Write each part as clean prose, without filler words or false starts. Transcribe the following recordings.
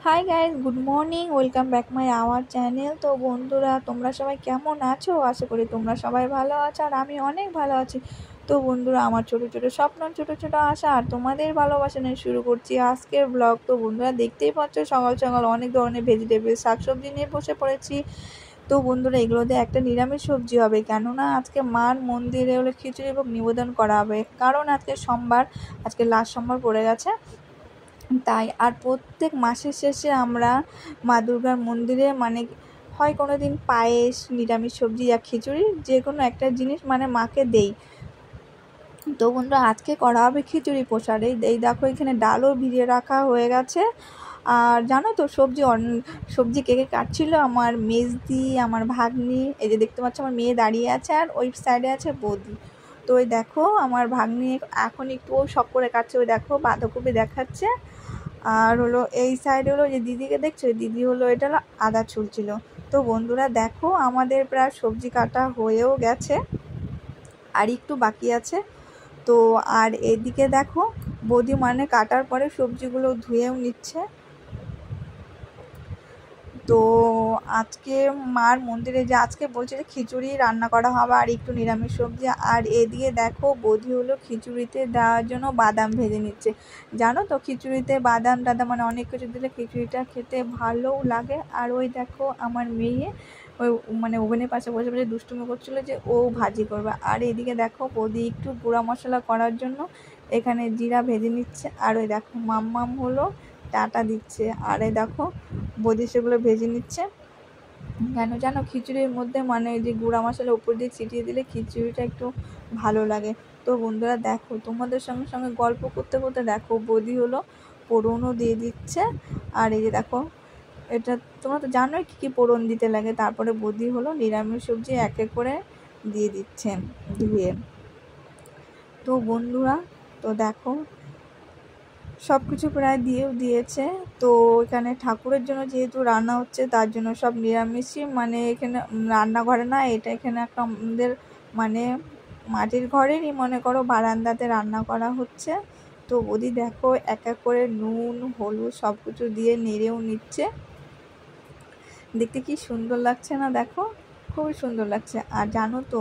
Hi guys, good morning, welcome back my our channel. তো বন্ধুরা, তোমরা সবাই কেমন আছো? আশা করি তোমরা সবাই ভালো আছো আর আমি অনেক ভালো আছি। তো বন্ধুরা, আমার ছোট ছোট স্বপ্ন, ছোট ছোট আশা আর তোমাদের ভালোবাসা নিয়ে শুরু করছি আজকের ব্লগ। তো বন্ধুরা, দেখতেই পাচ্ছ সকাল সকাল অনেক ধরনের ভেজিটেবল শাকসবজি নিয়ে বসে পড়েছি। তো বন্ধুরা, এগুলো দিয়ে একটা নিরামিষ সবজি হবে, কেননা আজকে মার মন্দিরে হলো খিচুড়ি ভোগ নিবেদন করা হবে, কারণ আজকে সোমবার, আজকে লাস্ট সোমবার পড়ে গেছে তাই। আর প্রত্যেক মাসের শেষে আমরা মা দুর্গার মন্দিরে হয় কোনো দিন পায়েস, নিরামিষ সবজি বা খিচুড়ি, যে কোনো একটা জিনিস মাকে দেই। তো বন্ধুরা, আজকে করা হবে খিচুড়ি প্রসাদ। এই দেখো, এখানে ডালও ভিজিয়ে রাখা হয়ে গেছে। আর জানো তো, সবজি কে কে কাটছিল? আমার মেজদি, আমার ভাগ্নি, এই যে দেখতে পাচ্ছ আমার মেয়ে দাঁড়িয়ে আছে, আর ওই সাইডে আছে বৌদি। তো ওই দেখো আমার ভাগ্নি এখন একটু শখ করে কাটছে, ওই দেখো বাঁধাকপি দেখাচ্ছে। আর হলো এই সাইড হলো যে দিদিকে দেখছো, দিদি হলো এটা হলো আদা ছুলছিল। তো বন্ধুরা দেখো, আমাদের প্রায় সবজি কাটা হয়েও গেছে, আর একটু বাকি আছে। তো আর এদিকে দেখো, বৌদি কাটার পরে সবজিগুলো ধুয়েও নিচ্ছে। তো আজকে মার মন্দিরে যে আজকে বলছে যে খিচুড়ি রান্না করা হবে আর একটু নিরামিষ সবজি। আর এদিকে দেখো, বৌদি হলো খিচুড়িতে দেওয়ার জন্য বাদাম ভেজে নিচ্ছে। জানো তো, খিচুড়িতে বাদাম টাদাম অনেক কিছু দিলে খিচুড়িটা খেতে ভালোও লাগে। আর ওই দেখো আমার মেয়ে ওই ওভেনের পাশে বসে বসে দুষ্টুমি করছিলো যে ও ভাজি করবে। আর এদিকে দেখো, বৌদি একটু গুঁড়া মশলা করার জন্য এখানে জিরা ভেজে নিচ্ছে। আর ওই দেখো মাম্মাম হলো টাটা দিচ্ছে। আর এই দেখো বৌদি সেগুলো ভেজে নিচ্ছে। কেন জানো, খিচুড়ির মধ্যে যে গুঁড়া মশলা উপর দিয়ে ছিটিয়ে দিলে খিচুড়িটা একটু ভালো লাগে। তো বন্ধুরা দেখো, তোমাদের সঙ্গে সঙ্গে গল্প করতে করতে দেখো বৌদি হলো ফোড়নও দিয়ে দিচ্ছে। আর এই যে দেখো, এটা তোমরা তো জানোই কী কী ফোড়ন দিতে লাগে। তারপরে বৌদি হলো নিরামিষ সবজি এক এক করে দিয়ে দিচ্ছে ধুয়ে। তো বন্ধুরা, তো দেখো সব কিছু প্রায় দিয়েও দিয়েছে। তো এখানে ঠাকুরের জন্য যেহেতু রান্না হচ্ছে, তার জন্য সব নিরামিষই। এখানে রান্নাঘরে না, এটা এখানে একটা আমাদের মাটির ঘরেরই মনে করো বারান্দাতে রান্না করা হচ্ছে। তো বৌদি দেখো এক এক করে নুন হলুদ সব কিছু দিয়ে নেড়েও নিচ্ছে। দেখতে কি সুন্দর লাগছে না? দেখো, খুবই সুন্দর লাগছে। আর জানো তো,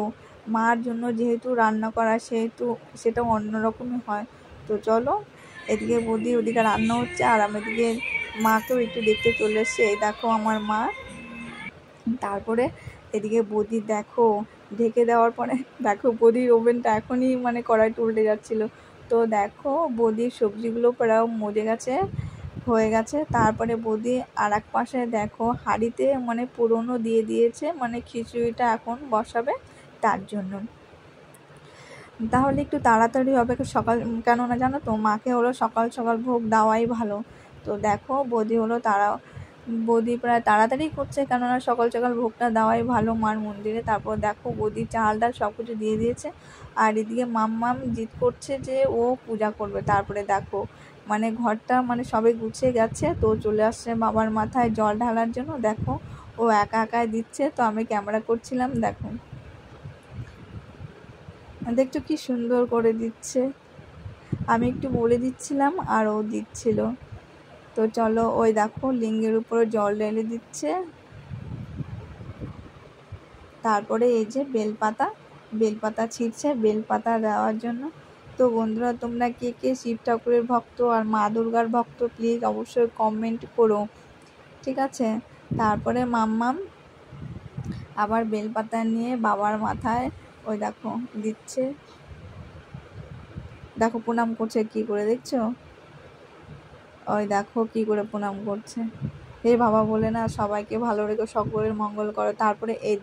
মার জন্য যেহেতু রান্না করা, সেহেতু সেটা অন্যরকমই হয়। তো চলো, এদিকে বৌদি ওদিকে রান্না হচ্ছে, আর আমি এদিকে মাকেও একটু দেখতে চলে এসছে। এই দেখো আমার মা। তারপরে এদিকে বৌদি দেখো ঢেকে দেওয়ার পরে দেখো বৌদির ওভেনটা এখনই কড়াইতে উল্টে যাচ্ছিলো। তো দেখো বৌদির সবজিগুলো প্রায় মজে গেছে, হয়ে গেছে। তারপরে বৌদি আর এক পাশে দেখো হাঁড়িতে পুরনো দিয়ে দিয়েছে, খিচুড়িটা এখন বসাবে তার জন্য। তাহলে একটু তাড়াতাড়ি হবে সকাল, কেননা জানো তো মাকে হলো সকাল সকাল ভোগ দেওয়াই ভালো। তো দেখো বৌদি প্রায় তাড়াতাড়ি করছে, কেননা সকাল সকাল ভোগটা দেওয়াই ভালো মার মন্দিরে। তারপর দেখো বৌদি চাল ডাল সব কিছু দিয়ে দিয়েছে। আর এদিকে মাম্মাম জিদ করছে যে ও পূজা করবে। তারপরে দেখো ঘরটা সবে গুছিয়ে গেছে, তো চলে আসছে বাবার মাথায় জল ঢালার জন্য। দেখো ও একা একাই দিচ্ছে, তো আমি ক্যামেরা করছিলাম। দেখো দেখছো কি সুন্দর করে দিচ্ছে, আমি একটু বলে দিচ্ছিলাম আর ও দিচ্ছিল। তো চলো, ওই দেখো লিঙ্গের উপরে জল ঢেলে দিচ্ছে। তারপরে এই যে বেলপাতা ছিঁড়ছে বেলপাতা দেওয়ার জন্য। তো বন্ধুরা, তোমরা কে কে শিব ঠাকুরের ভক্ত আর মা দুর্গার ভক্ত, প্লিজ অবশ্যই কমেন্ট করো, ঠিক আছে? তারপরে মাম্মাম আবার বেলপাতা নিয়ে বাবার মাথায় ওই দেখো দিচ্ছে। দেখো প্রণাম করছে কি করে, দেখছো? ওই দেখো কি করে প্রণাম করছে। হে বাবা বলে না, সবাইকে ভালো রেখো, সকলের মঙ্গল করো। তারপরে এই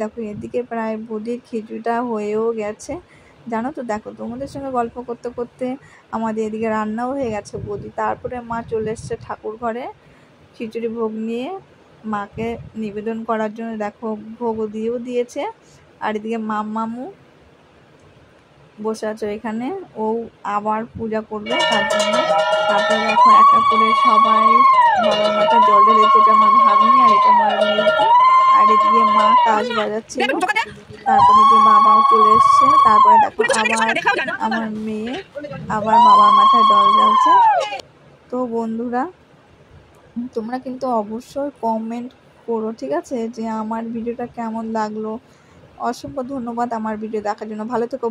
দেখো এদিকে প্রায় বৌদির খিচুড়িটা হয়েও গেছে। জানো তো, দেখো তোমাদের সঙ্গে গল্প করতে করতে আমাদের এদিকে রান্নাও হয়ে গেছে বৌদি। তারপরে মা চলে এসছে ঠাকুর ঘরে খিচুড়ি ভোগ নিয়ে মাকে নিবেদন করার জন্য। দেখো ভোগ দিয়েও দিয়েছে। আর এদিকে মাম্মামু বসে আছে এখানে, ও আবার পূজা করবে তার জন্য। তারপরে দেখো এক এক করে সবাই বাবার মাথায় জল ঢেলেছে। এটা আমার ভাগ্নি আর এটা আমার মেয়েকে। আর এদিকে মা কাজ বাজাচ্ছিল। তারপরে যে বাবাও চলে এসছে। তারপরে দেখো আবার আমার মেয়ে আবার বাবার মাথায় জল ঢালছে। তো বন্ধুরা, তোমরা কিন্তু অবশ্যই কমেন্ট করো, ঠিক আছে, যে আমার ভিডিওটা কেমন লাগলো। অসংখ্য ধন্যবাদ আমার ভিডিও দেখার জন্য। ভালো থেকো।